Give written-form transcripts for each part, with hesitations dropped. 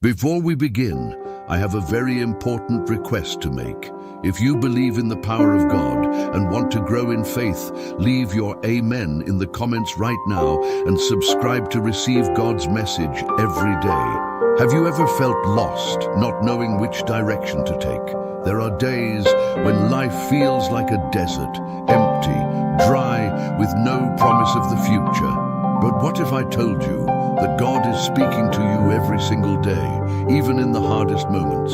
Before we begin, I have a very important request to make. If you believe in the power of God and want to grow in faith, leave your amen in the comments right now and subscribe to receive God's message every day. Have you ever felt lost, not knowing which direction to take? There are days when life feels like a desert, empty, dry, with no promise of the future. But what if I told you that God is speaking to you every single day, even in the hardest moments?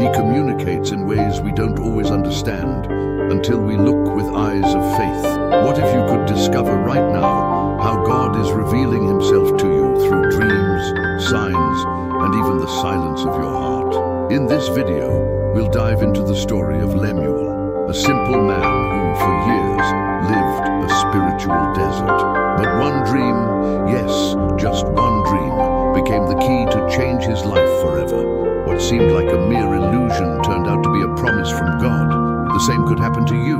He communicates in ways we don't always understand until we look with eyes of faith. What if you could discover right now how God is revealing himself to you through dreams, signs, and even the silence of your heart? In this video, we'll dive into the story of Lemuel, a simple man who, for years, lived a spiritual desert. But one dream, yes, just one dream, became the key to change his life forever. What seemed like a mere illusion turned out to be a promise from God. The same could happen to you.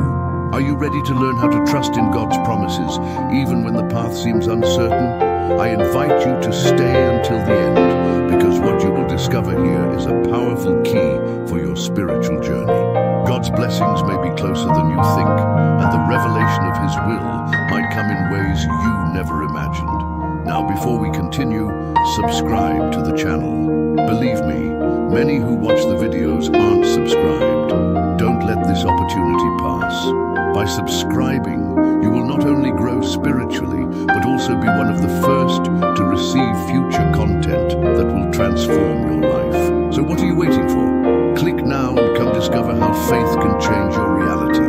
Are you ready to learn how to trust in God's promises, even when the path seems uncertain? I invite you to stay until the end, because what you will discover here is a powerful key for your spiritual journey. God's blessings may be closer than you think, and the revelation of his will might come in ways you never imagined. Now, before we continue, subscribe to the channel. Believe me, many who watch the videos aren't subscribed. Don't let this opportunity pass. By subscribing, you will not only grow spiritually, but also be one of the first to receive future content that will transform your life. So what are you waiting for? Click now and come discover how faith can change your reality.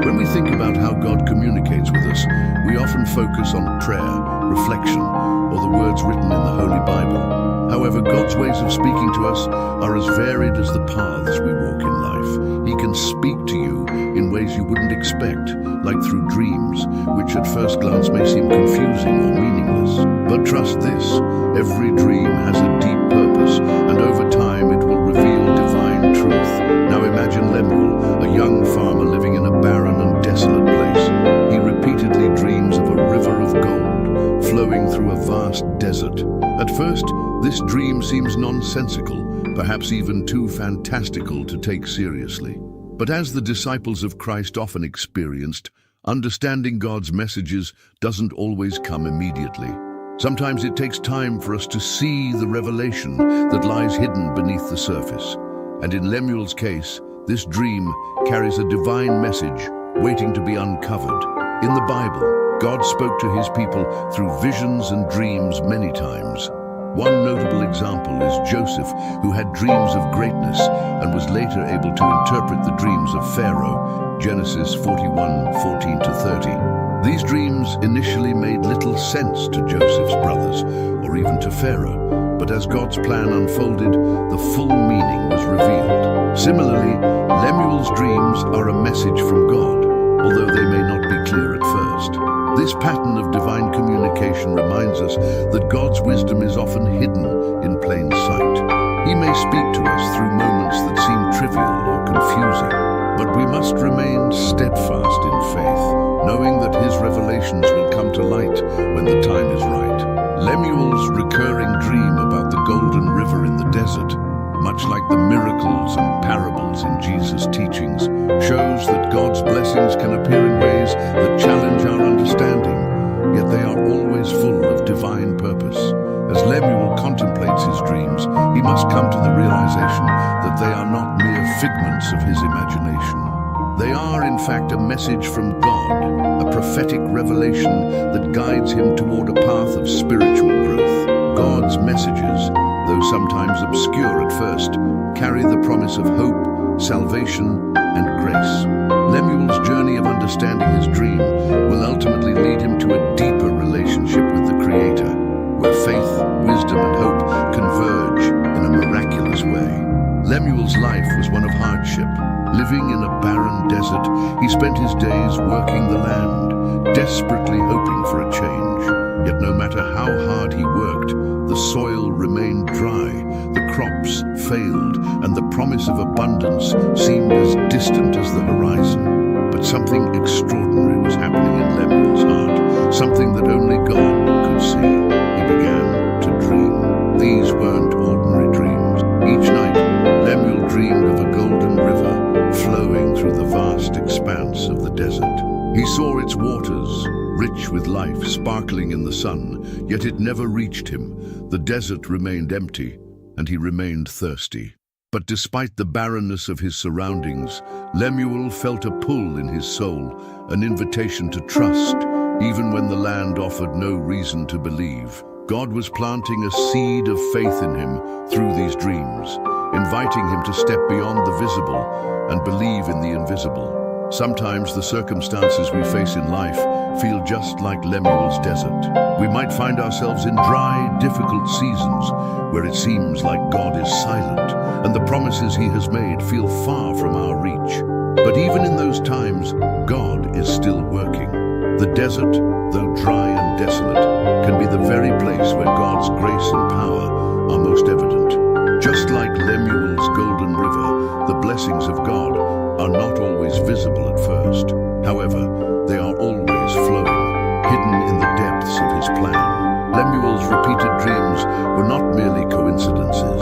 When we think about how God communicates with us, we often focus on prayer, reflection, or the words written in the Holy Bible. However, God's ways of speaking to us are as varied as the paths we walk in life. He can speak to you in ways you wouldn't expect, like through dreams, which at first glance may seem confusing or meaningless. But trust this, every dream has a deep purpose, and over time it will reveal divine truth. Now imagine Lemuel, a young farmer living in a barren and desolate place. He repeatedly dreams of a river of gold flowing through a vast desert. At first, this dream seems nonsensical, perhaps even too fantastical to take seriously. But as the disciples of Christ often experienced, understanding God's messages doesn't always come immediately. Sometimes it takes time for us to see the revelation that lies hidden beneath the surface. And in Lemuel's case, this dream carries a divine message waiting to be uncovered. In the Bible, God spoke to his people through visions and dreams many times. One notable example is Joseph, who had dreams of greatness and was later able to interpret the dreams of Pharaoh, Genesis 41:14-30. These dreams initially made little sense to Joseph's brothers, or even to Pharaoh, but as God's plan unfolded, the full meaning was revealed. Similarly, Lemuel's dreams are a message from God, although they may not be clear at first. This pattern of divine communication reminds us that God's wisdom is often hidden in plain sight. He may speak to us through moments that seem trivial or confusing, but we must remain steadfast in faith, knowing that his revelations will come to light when the time is right. Lemuel's recurring dream about the golden river in the desert, much like the miracles and parables in Jesus' teachings, shows that God's blessings can appear in ways that challenge our understanding, yet they are always full of divine purpose. As Lemuel contemplates his dreams, he must come to the realization that they are not mere figments of his imagination. They are, in fact, a message from God, a prophetic revelation that guides him toward a path of spiritual growth. God's messages, though sometimes obscure at first, carry the promise of hope, salvation, and grace. Lemuel's journey of understanding his dream will ultimately lead him to a deeper relationship with the Creator, where faith, wisdom, and hope converge in a miraculous way. Lemuel's life was one of hardship. Living in a barren desert, he spent his days working the land, desperately hoping for a change. Yet no matter how hard he worked, the soil remained dry, the crops failed, and the promise of abundance seemed as distant as the horizon. But something extraordinary was happening in Lemuel's heart, something that only God could see. He began to dream. These weren't ordinary dreams. He saw its waters, rich with life, sparkling in the sun, yet it never reached him. The desert remained empty, and he remained thirsty. But despite the barrenness of his surroundings, Lemuel felt a pull in his soul, an invitation to trust, even when the land offered no reason to believe. God was planting a seed of faith in him through these dreams, inviting him to step beyond the visible and believe in the invisible. Sometimes the circumstances we face in life feel just like Lemuel's desert. We might find ourselves in dry, difficult seasons where it seems like God is silent and the promises he has made feel far from our reach. But even in those times, God is still working. The desert, though dry and desolate, can be the very place where God's grace and power are most evident. Just like Lemuel's golden river, the blessings of God are not always visible at first. However, they are always flowing, hidden in the depths of his plan. Lemuel's repeated dreams were not merely coincidences.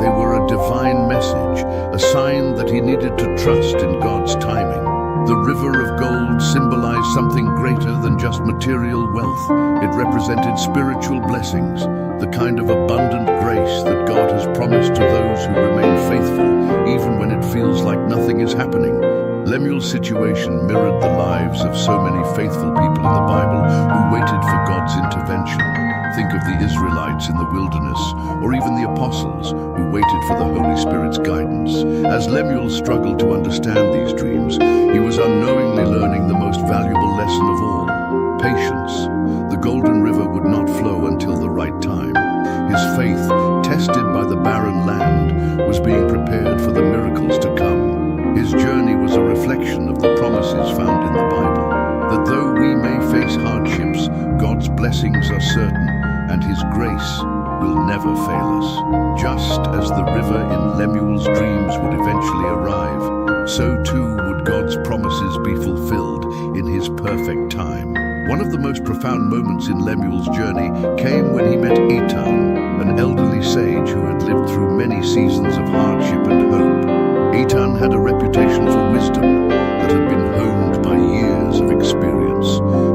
They were a divine message, a sign that he needed to trust in God's timing. The river of gold symbolized something greater than just material wealth. It represented spiritual blessings, the kind of abundant grace that God has promised to those who remain faithful, even when it feels like nothing is happening. Lemuel's situation mirrored the lives of so many faithful people in the Bible who waited for God's intervention. Think of the Israelites in the wilderness, or even the apostles who waited for the Holy Spirit's guidance. As Lemuel struggled to understand these dreams, he was unknowingly learning the most valuable lesson of all: patience. The golden river would not flow until the right time. His faith, tested by the barren land, was being prepared for the miracles to come. His journey was a reflection of the promises found in the Bible, that though we may face hardships, God's blessings are certain, and his grace will never fail us. Just as the river in Lemuel's dreams would eventually arrive, so too would God's promises be fulfilled in his perfect time. One of the most profound moments in Lemuel's journey came when he met Eitan, an elderly sage who had lived through many seasons of hardship and hope. Eitan had a reputation for wisdom that had been honed by years of experience.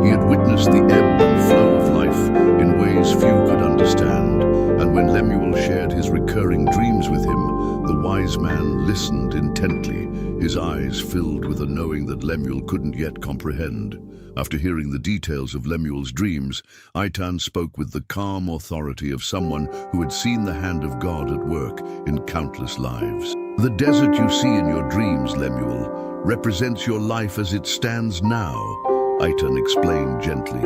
He had witnessed the ebb and flow of life in ways few could understand, and when Lemuel shared his recurring dreams with him, the wise man listened intently, his eyes filled with a knowing that Lemuel couldn't yet comprehend. After hearing the details of Lemuel's dreams, Eitan spoke with the calm authority of someone who had seen the hand of God at work in countless lives. The desert you see in your dreams, Lemuel, represents your life as it stands now, Eitan explained gently.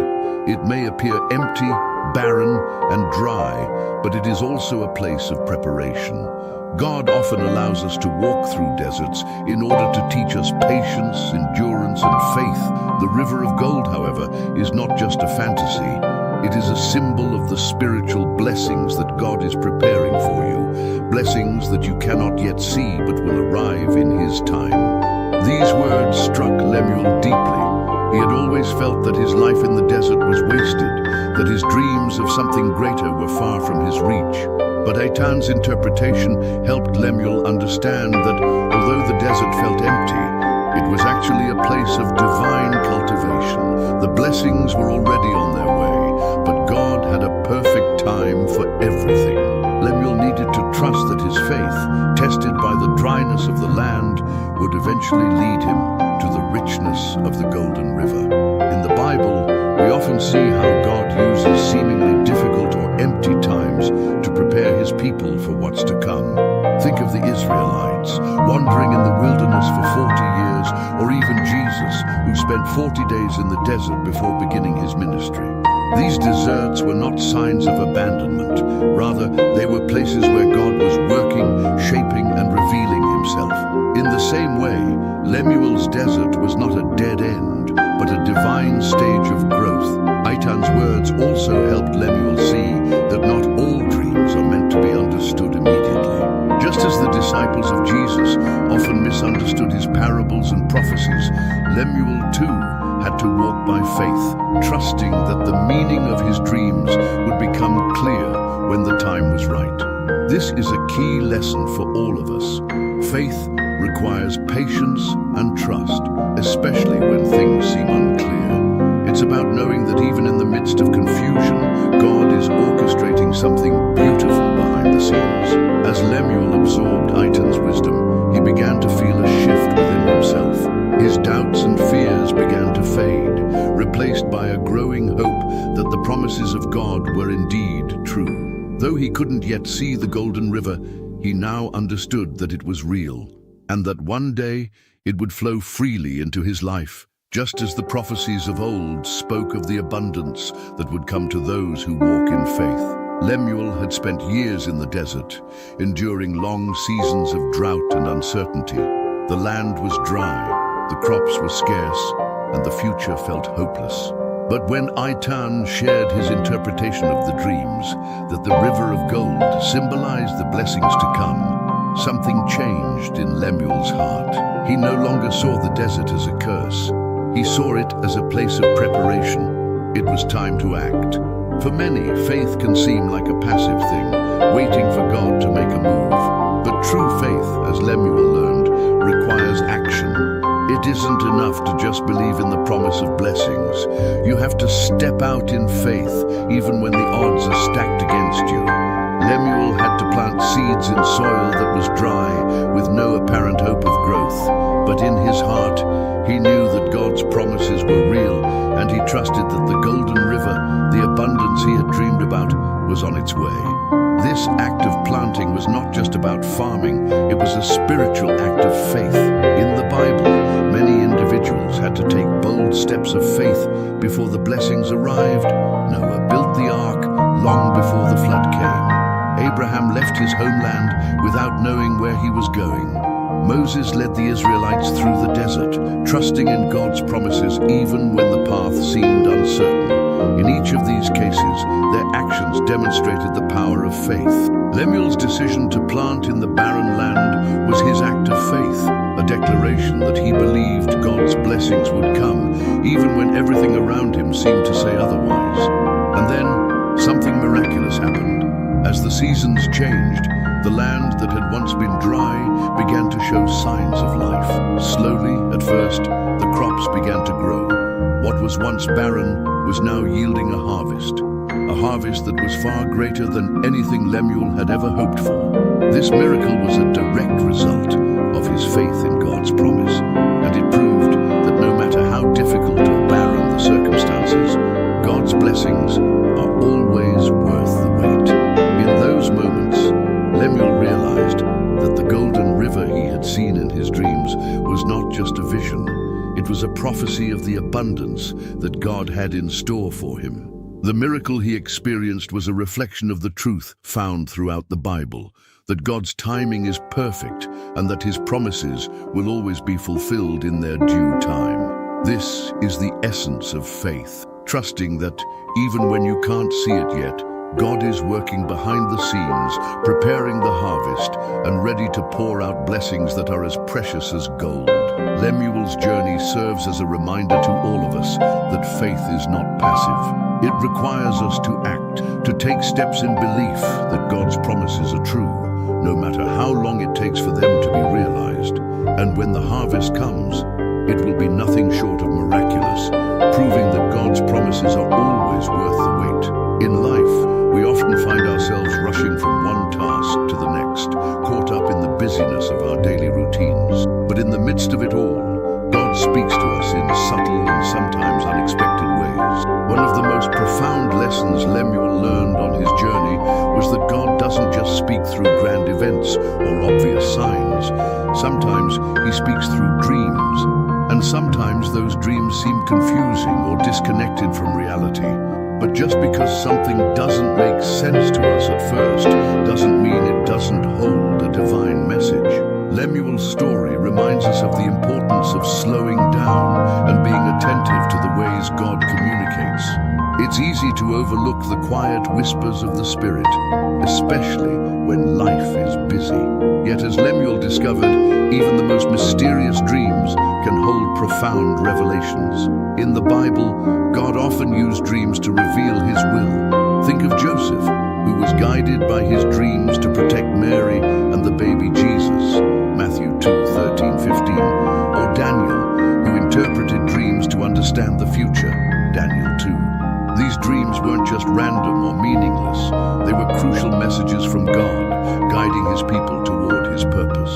It may appear empty, barren, and dry, but it is also a place of preparation. God often allows us to walk through deserts in order to teach us patience, endurance, and faith. The river of gold, however, is not just a fantasy. It is a symbol of the spiritual blessings that God is preparing for you, blessings that you cannot yet see but will arrive in his time. These words struck Lemuel deeply. He had always felt that his life in the desert was wasted, that his dreams of something greater were far from his reach. But Eitan's interpretation helped Lemuel understand that although the desert felt empty, it was actually a place of divine cultivation. The blessings were already on their way, but God had a perfect time for everything. Lemuel needed to trust that his faith, tested by the dryness of the land, would eventually lead him to the richness of the Golden River. In the Bible, we often see how God uses seemingly difficult or empty times to prepare his people for what's to come. Think of the Israelites, wandering in the wilderness for 40 years, or even Jesus, who spent 40 days in the desert before beginning his ministry. These deserts were not signs of abandonment. Rather, they were places where God was working, shaping, and revealing himself. In the same way, Lemuel's desert was not a dead end, but a divine stage of growth. Eitan's words also helped Lemuel see that not all dreams are meant to be understood immediately. Just as the disciples of Jesus often misunderstood his parables and prophecies, Lemuel too had to walk by faith, trusting that the meaning of his dreams would become clear when the time was right. This is a key lesson for all of us. Faith requires patience and trust, especially when things seem unclear. It's about knowing that even in the midst of confusion, God is orchestrating something beautiful behind the scenes. As Lemuel absorbed Aitan's wisdom, he began to feel a shift within himself. His doubts and fears began to fade, replaced by a growing hope that the promises of God were indeed true. Though he couldn't yet see the Golden River, he now understood that it was real, and that one day it would flow freely into his life, just as the prophecies of old spoke of the abundance that would come to those who walk in faith. Lemuel had spent years in the desert, enduring long seasons of drought and uncertainty. The land was dry, the crops were scarce, and the future felt hopeless. But when Aitan shared his interpretation of the dreams, that the river of gold symbolized the blessings to come, something changed in Lemuel's heart. He no longer saw the desert as a curse. He saw it as a place of preparation. It was time to act. For many, faith can seem like a passive thing, waiting for God to make a move. But true faith, as Lemuel learned, requires action. It isn't enough to just believe in the promise of blessings. You have to step out in faith, even when the odds are stacked against you. Lemuel had to plant seeds in soil that was dry, with no apparent hope of growth. But in his heart, he knew that God's promises were real, and he trusted that the Golden River, the abundance he had dreamed about, was on its way. This act of planting was not just about farming, it was a spiritual act of faith. In the Bible, many individuals had to take bold steps of faith before the blessings arrived. Noah built the ark long before the flood came. Abraham left his homeland without knowing where he was going. Moses led the Israelites through the desert, trusting in God's promises even when the path seemed uncertain. In each of these cases, their actions demonstrated the power of faith. Lemuel's decision to plant in the barren land was his act of faith, a declaration that he believed God's blessings would come, even when everything around him seemed to say otherwise. And then, something miraculous happened. As the seasons changed, the land that had once been dry began to show signs of life. Slowly, at first, the crops began to grow. What was once barren was now yielding a harvest that was far greater than anything Lemuel had ever hoped for. This miracle was a direct result of his faith in God's promise, and it proved that no matter how difficult or barren the circumstances, God's blessings are always worth the wait. In those moments, Lemuel realized that the Golden River he had seen in his dreams was not just a vision. It was a prophecy of the abundance that God had in store for him. The miracle he experienced was a reflection of the truth found throughout the Bible, that God's timing is perfect and that his promises will always be fulfilled in their due time. This is the essence of faith, trusting that even when you can't see it yet, God is working behind the scenes, preparing the harvest, and ready to pour out blessings that are as precious as gold. Lemuel's journey serves as a reminder to all of us that faith is not passive. It requires us to act, to take steps in belief that God's promises are true, no matter how long it takes for them to be realized. And when the harvest comes, it will be nothing short of miraculous, proving that God's promises are always worth the wait. In life, we often find ourselves rushing from one task to the next, caught up in the busyness of our daily routines. But in the midst of it all, God speaks to us in subtle and sometimes unexpected ways. One of the most profound lessons Lemuel learned on his journey was that God doesn't just speak through grand events or obvious signs. Sometimes he speaks through dreams, and sometimes those dreams seem confusing or disconnected from reality. But just because something doesn't make sense to us at first doesn't mean it doesn't hold a divine message. Lemuel's story reminds us of the importance of slowing down and being attentive to the ways God communicates. It's easy to overlook the quiet whispers of the Spirit, especially when life is busy. Yet as Lemuel discovered, even the most mysterious dreams can hold profound revelations. In the Bible, God often used dreams to reveal his will. Think of Joseph, who was guided by his dreams to protect Mary and the baby Jesus. Matthew 2:13. dreams weren't just random or meaningless. They were crucial messages from God, guiding his people toward his purpose.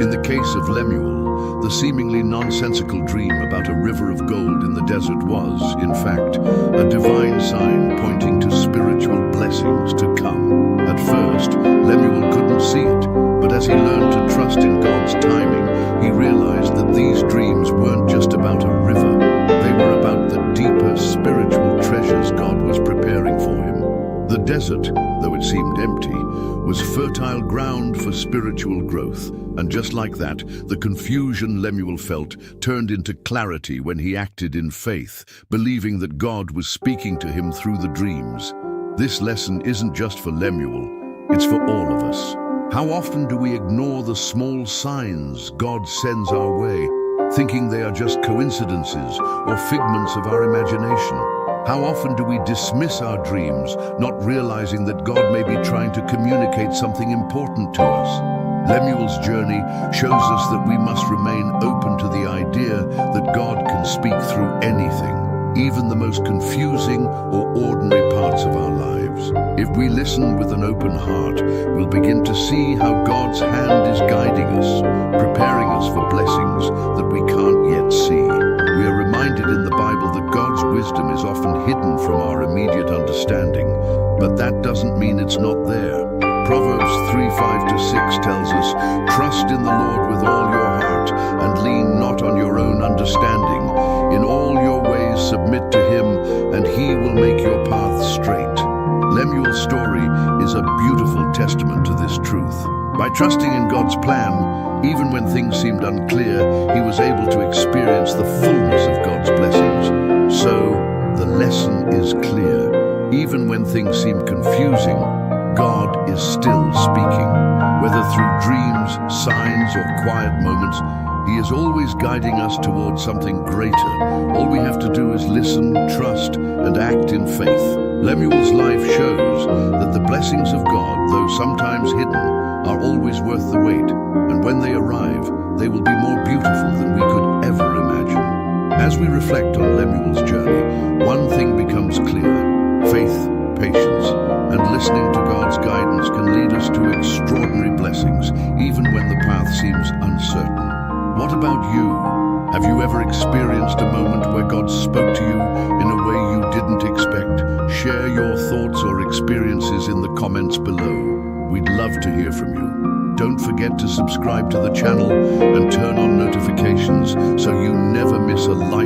In the case of Lemuel, the seemingly nonsensical dream about a river of gold in the desert was, in fact, a divine sign pointing to spiritual blessings to come. At first, Lemuel couldn't see it, but as he learned to trust in God's timing, he realized that these dreams weren't just about a river. They were about the deeper spiritual treasures God was preparing for him. The desert, though it seemed empty, was fertile ground for spiritual growth. And just like that, the confusion Lemuel felt turned into clarity when he acted in faith, believing that God was speaking to him through the dreams. This lesson isn't just for Lemuel, it's for all of us. How often do we ignore the small signs God sends our way, thinking they are just coincidences or figments of our imagination? How often do we dismiss our dreams, not realizing that God may be trying to communicate something important to us? Lemuel's journey shows us that we must remain open to the idea that God can speak through anything, even the most confusing or ordinary parts of our lives. If we listen with an open heart, we'll begin to see how God's hand is guiding us, preparing us for blessings that we can't yet see. We are reminded in the Bible that God's wisdom is often hidden from our immediate understanding, but that doesn't mean it's not there. Proverbs 3:5-6 tells us, "Trust in the Lord with all your heart and lean not on your own understanding. In all your ways submit to him, and he will make your paths straight." Lemuel's story is a beautiful testament to this truth. By trusting in God's plan, even when things seemed unclear, he was able to experience the fullness of God's blessings. So, the lesson is clear. Even when things seem confusing, God is still speaking. Whether through dreams, signs, or quiet moments, he is always guiding us towards something greater. All we have to do is listen, trust, and act in faith. Lemuel's life shows that the blessings of God, though sometimes hidden, are always worth the wait, and when they arrive, they will be more beautiful than we could ever imagine. As we reflect on Lemuel's journey, one thing becomes clear: faith, patience, and listening to God's guidance can lead us to extraordinary blessings, even when the path seems uncertain. What about you? Have you ever experienced a moment where God spoke to you in a way you didn't expect? Share your thoughts or experiences in the comments below. We'd love to hear from you. Don't forget to subscribe to the channel and turn on notifications so you never miss a life